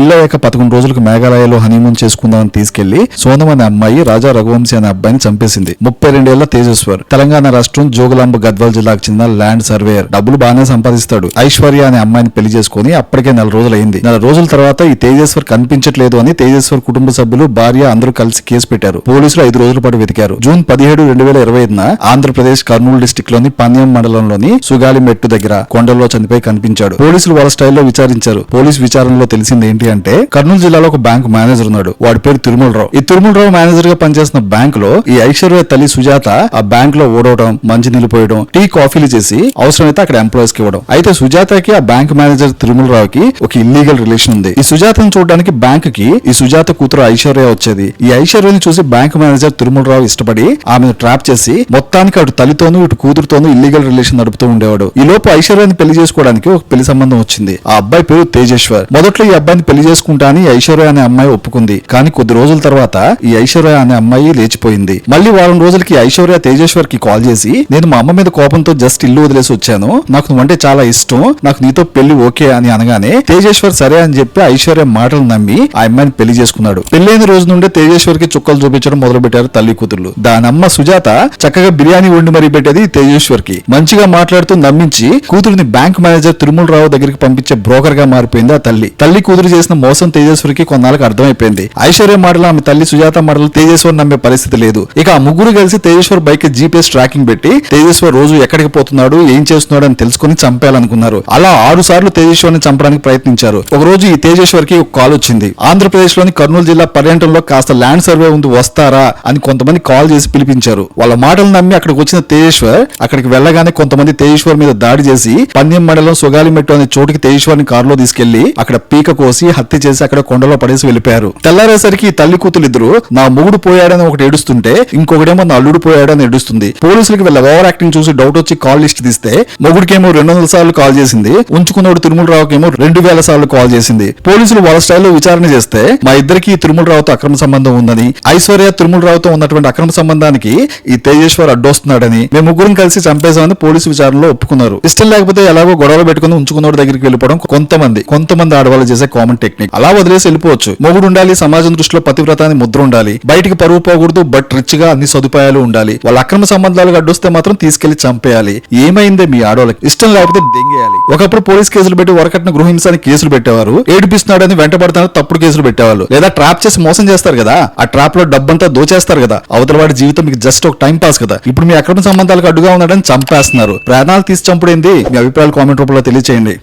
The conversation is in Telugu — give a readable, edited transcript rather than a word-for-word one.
పెళ్ళయ్యాక 11 రోజులకు మేఘాలయలో హనీమూన్ చేసుకుందామని తీసుకెళ్లి సోనం అనే అమ్మాయి రాజా రఘువంశీ అనే అబ్బాయిని చంపేసింది. 32 ఏళ్ల తేజేశ్వర్ తెలంగాణ రాష్ట్రం జోగులాంబ గద్వాల్ జిల్లాకు చెందిన ల్యాండ్ సర్వేయర్. డబ్బులు బాగానే సంపాదిస్తాడు. ఐశ్వర్య అనే అమ్మాయిని పెళ్లి చేసుకుని అప్పటికే 4 రోజులైంది. 4 రోజుల తర్వాత ఈ తేజేశ్వర్ కనిపించట్లేదు అని తేజేశ్వర్ కుటుంబ సభ్యులు, భార్య అందరూ కలిసి కేసు పెట్టారు. పోలీసులు 5 రోజుల పాటు వెతికారు. జూన్ 17, 2025న ఆంధ్రప్రదేశ్ కర్నూలు డిస్టిక్ లోని పన్యం మండలంలోని సుగాలిమెట్టు దగ్గర కొండల్లో చనిపోయి కనిపించాడు. పోలీసులు వాళ్ళ స్టైల్లో విచారించారు. పోలీసు విచారణలో తెలిసింది ఏంటి అంటే, కర్నూలు జిల్లాలో ఒక బ్యాంకు మేనేజర్ ఉన్నాడు. వాడి పేరు తిరుమలరావు. ఈ తిరుమలరావు మేనేజర్ గా పనిచేస్తున్న బ్యాంక్ లో ఈ ఐశ్వర్య తల్లి సుజాత ఆ బ్యాంక్ లో ఓడవడం, మంచి నిలిపోయడం, టీ కాఫీలు చేసి అవసరమైతే అక్కడ ఎంప్లాయీస్ కి ఇవ్వడం. అయితే సుజాతకి ఆ బ్యాంక్ మేనేజర్ తిరుమలరావుకి ఒక ఇల్లీగల్ రిలేషన్ ఉంది. ఈ సుజాతను చూడడానికి బ్యాంక్ కి ఈ సుజాత కూతురు ఐశ్వర్య వచ్చేది. ఈ ఐశ్వర్యని చూసి బ్యాంక్ మేనేజర్ తిరుమలరావు ఇష్టపడి ఆమెను ట్రాప్ చేసి మొత్తానికి అటు తల్లితోనూ ఇటు కూతురుతోనూ ఇల్లీగల్ రిలేషన్ నడుపుతూ ఉండేవాడు. ఈ లోపు ఐశ్వర్యాన్ని పెళ్లి చేసుకోవడానికి ఒక పెళ్లి సంబంధం వచ్చింది. ఆ అబ్బాయి పేరు తేజేశ్వర్. మొదట్లో ఈ అబ్బాయిని పెళ్లి చేసుకుంటా అని ఐశ్వర్య అనే అమ్మాయి ఒప్పుకుంది. కానీ కొద్ది రోజుల తర్వాత ఈ ఐశ్వర్య అనే అమ్మాయి లేచిపోయింది. మళ్ళీ వారం రోజులకి ఐశ్వర్య తేజేశ్వర్ కి కాల్ చేసి, నేను మా అమ్మ మీద కోపంతో జస్ట్ ఇల్లు వదిలేసి వచ్చాను, నాకు నువ్వంటే చాలా ఇష్టం, నాకు నీతో పెళ్లి ఓకే అని అనగానే తేజేశ్వర్ సరే అని చెప్పి ఐశ్వర్య మాటలు నమ్మి ఆ అమ్మాయిని పెళ్లి చేసుకున్నాడు. పెళ్లైన రోజు నుండే తేజేశ్వర్ కి చుక్కలు చూపించడం మొదలు పెట్టారు తల్లి కూతుర్లు. దాని అమ్మ సుజాత చక్కగా బిర్యానీ వండి మరీ పెట్టేది తేజేశ్వర్ కి. మంచిగా మాట్లాడుతూ నమ్మించి కూతురుని బ్యాంక్ మేనేజర్ తిరుమలరావు దగ్గరికి పంపించే బ్రోకర్ గా మారిపోయింది ఆ తల్లి. తల్లి కూతురు చేసిన మోసం తేజేశ్వర్ కి కొన్నాళ్ళకి అర్థమైపోయింది. ఐశ్వర్య మాటలు ఆమె తల్లి సుజాత మాటలు తేజేశ్వర్ నమ్మే పరిస్థితి లేదు. ఇక ఆ ముగ్గురు కలిసి తేజేశ్వర్ బైక్ జీపీఎస్ ట్రాకింగ్ పెట్టి తేజేశ్వర్ రోజు ఎక్కడికి పోతున్నాడు, ఏం చేస్తున్నాడు అని తెలుసుకుని చంపేయాలనుకున్నారు. అలా 6 సార్లు తేజేశ్వర్ ని చంపడానికి ప్రయత్నించారు. ఒక రోజు ఈ తేజేశ్వర్ కి ఒక కాల్ వచ్చింది. ఆంధ్రప్రదేశ్ లోని కర్నూలు జిల్లా పర్యటనలో కాస్త ల్యాండ్ సర్వే ఉంది, వస్తారా అని కొంతమంది కాల్ చేసి పిలిపించారు. వాళ్ళ మాటలు నమ్మి అక్కడికి వచ్చిన తేజేశ్వర్ అక్కడికి వెళ్లగానే కొంతమంది తేజేశ్వర్ మీద దాడి చేసి పన్యం మండలం సుగాలిమెట్టు అనే చోటుకి తేజేశ్వర్ ని కారులో తీసుకెళ్లి అక్కడ పీక కోసి హత్య చేసి అక్కడ కొండలో పడేసి వెళ్లిపోయారు. తెల్లారేసరికి ఈ తల్లి కూతురు ఇద్దరు నా మొగుడు పోయాడని ఒకటి ఏడుస్తుంటే ఇంకొకటేమో నా అల్లుడు పోయాడని ఏడుస్తుంది. పోలీసులకి వీళ్ళ ఓవర్ యాక్టింగ్ చూసి డౌట్ వచ్చి కాల్ లిస్ట్ తీస్తే మొగుడికేమో 200 సార్లు కాల్ చేసింది, ఉంచుకున్నోడు తిరుమలరావుకేమో 2000 సార్లు కాల్ చేసింది. పోలీసులు వాళ్ళ స్టైల్లో విచారణ చేస్తే మా ఇద్దరికి తిరుమలరావుతో అక్రమ సంబంధం ఉందని, ఐశ్వర్య తిరుమలరావుతో ఉన్నటువంటి అక్రమ సంబంధానికి ఈ తేజేశ్వర్ అడ్డొస్తున్నాడని, మేము ముగ్గురం కలిసి చంపేశామని పోలీసు విచారణలో ఒప్పుకున్నారు. ఇష్టం లేకపోతే ఎలాగో గొడవలు పెట్టుకుని ఉంచుకున్నోడు దగ్గరికి వెళ్ళిపోవడం కొంతమంది ఆడవాళ్ళు చేసే కామన్ టెక్నిక్. అలా వదిలేసి వెళ్ళిపోవచ్చు. మొగుడు ఉండాలి, సమాజం దృష్టిలో పతివ్రతాన్ని ముద్ర ఉండాలి, బయటికి పరువు పోకూడదు, బట్ రిచ్ గా అన్ని సదుపాయాలు ఉండాలి. వాళ్ళ అక్రమ సంబంధాలకు అడ్డొస్తే మాత్రం తీసుకెళ్లి చంపేయాలి. ఏమైందే మీ ఆడవాళ్ళకి? ఇష్టం లేకపోతే దెంగేయాలి. ఒకప్పుడు పోలీస్ కేసులు పెట్టి వరకట్న గృహహింసని కేసులు పెట్టేవారు. ఏడిపిస్తున్నాడని వెంటబడతాను తప్పుడు కేసులు పెట్టేవాళ్ళు. లేదా ట్రాప్ చేసి మోసం చేస్తారు కదా, ఆ ట్రాప్ లో డబ్బంతా దోచేస్తారు కదా. అవతల వాడి జీవితం మీకు జస్ట్ ఒక టైం పాస్ కదా. ఇప్పుడు మీ అక్రమ సంబంధాలకు అడ్డుగా ఉన్నాడని చంపేస్తున్నారు. ప్రాణాలు తీసి చంపుడేంది? మీ అభిప్రాయాలు కామెంట్ రూపంలో తెలియచేయండి.